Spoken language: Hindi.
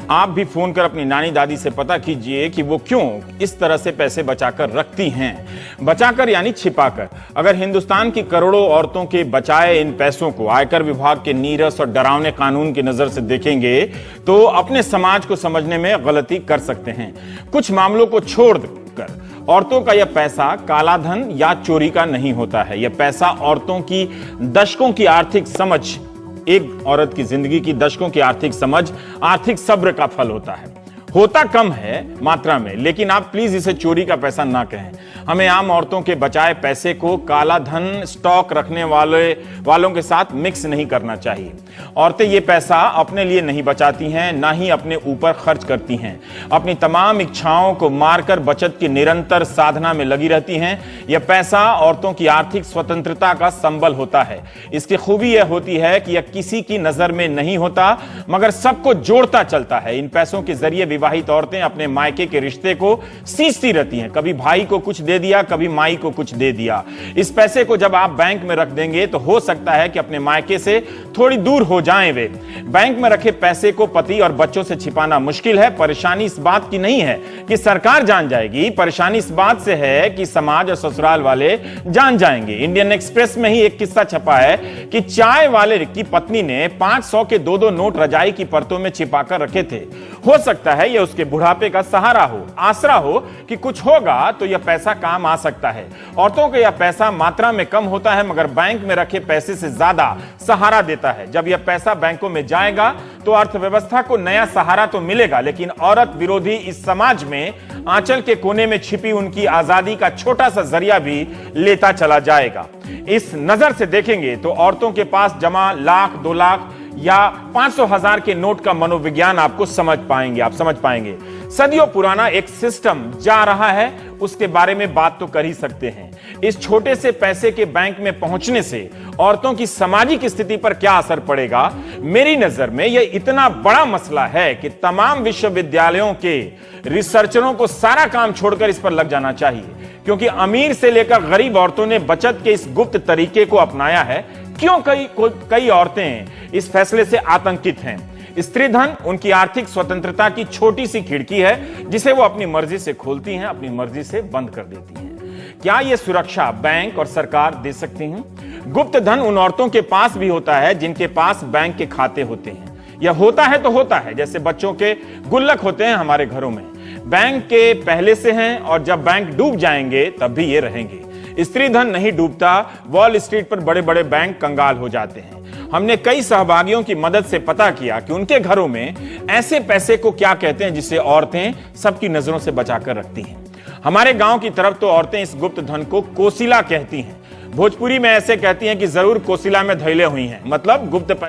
आप भी फोन कर अपनी नानी दादी से पता कीजिए कि वो क्यों इस तरह से पैसे बचाकर रखती हैं। बचाकर यानी छिपाकर। अगर हिंदुस्तान की करोड़ों औरतों के बचाए इन पैसों को आयकर विभाग के नीरस और डरावने कानून की नजर से देखेंगे तो अपने समाज को समझने में गलती कर सकते हैं। कुछ मामलों को छोड़कर औरतों का यह पैसा काला धन या चोरी का नहीं होता है। यह पैसा औरतों की दशकों की आर्थिक समझ, एक औरत की जिंदगी की दशकों की आर्थिक समझ, आर्थिक सब्र का फल होता है। होता कम है मात्रा में, लेकिन आप प्लीज इसे चोरी का पैसा ना कहें। हमें आम औरतों के बचाए पैसे को काला धन स्टॉक रखने वालों के साथ मिक्स नहीं करना चाहिए। औरतें ये पैसा अपने लिए नहीं बचाती हैं, ना ही अपने ऊपर खर्च करती हैं। अपनी तमाम इच्छाओं को मारकर बचत की निरंतर साधना में लगी रहती हैं। यह पैसा औरतों की आर्थिक स्वतंत्रता का संबल होता है। इसकी खूबी यह होती है कि यह किसी की नजर में नहीं होता, मगर सबको जोड़ता चलता है। इन पैसों के जरिए विवाहित औरतें अपने मायके के रिश्ते को सींचती रहती हैं। कभी भाई को कुछ दे दिया, कभी माई को कुछ दे दिया। इस पैसे को जब आप बैंक में रख देंगे तो हो सकता है कि अपने मायके से थोड़ी दूर हो जाएं वे। बैंक में रखे पैसे को पति और बच्चों से छिपाना मुश्किल है। परेशानी इस बात की नहीं है कि सरकार जान जाएगी, परेशानी इस बात से है कि समाज और ससुराल वाले जान जाएंगे। इंडियन एक्सप्रेस में ही एक किस्सा छपा है कि चाय वाले की पत्नी ने 500 के 2-2 नोट रजाई की परतों में छिपाकर रखे थे। हो सकता है यह उसके बुढ़ापे का सहारा हो, आसरा हो कि कुछ होगा तो यह पैसा काम आ सकता है। औरतों का यह पैसा मात्रा में कम होता है, मगर बैंक में रखे पैसे से ज्यादा सहारा देता है। जब यह पैसा बैंकों में जाएगा तो अर्थव्यवस्था को नया सहारा तो मिलेगा, लेकिन औरत विरोधी इस समाज में आंचल के कोने में छिपी उनकी आजादी का छोटा सा जरिया भी लेता चला जाएगा। इस नजर से देखेंगे तो औरतों के पास जमा लाख, 2 लाख या 500,000 के नोट का मनोविज्ञान आप समझ पाएंगे। सदियों पुराना एक सिस्टम जा रहा है, उसके बारे में बात तो कर ही सकते हैं। इस छोटे से पैसे के बैंक में पहुंचने से औरतों की सामाजिक स्थिति पर क्या असर पड़ेगा? मेरी नजर में यह इतना बड़ा मसला है कि तमाम विश्वविद्यालयों के रिसर्चरों को सारा काम छोड़कर इस पर लग जाना चाहिए, क्योंकि अमीर से लेकर गरीब औरतों ने बचत के इस गुप्त तरीके को अपनाया है। क्यों कई औरतें इस फैसले से आतंकित हैं? स्त्री धन उनकी आर्थिक स्वतंत्रता की छोटी सी खिड़की है, जिसे वो अपनी मर्जी से खोलती हैं, अपनी मर्जी से बंद कर देती हैं। क्या यह सुरक्षा बैंक और सरकार दे सकती हैं? गुप्त धन उन औरतों के पास भी होता है जिनके पास बैंक के खाते होते हैं। यह होता है तो होता है, जैसे बच्चों के गुल्लक होते हैं हमारे घरों में। बैंक के पहले से हैं और जब बैंक डूब जाएंगे तब भी ये रहेंगे। स्त्री धन नहीं डूबता। वॉल स्ट्रीट पर बड़े बड़े बैंक कंगाल हो जाते हैं। हमने कई सहभागियों की मदद से पता किया कि उनके घरों में ऐसे पैसे को क्या कहते हैं जिसे औरतें सबकी नजरों से बचाकर रखती हैं। हमारे गांव की तरफ तो औरतें इस गुप्त धन को कोसिला कहती हैं। भोजपुरी में ऐसे कहती हैं कि जरूर कोसिला में धैले हुई हैं, मतलब गुप्त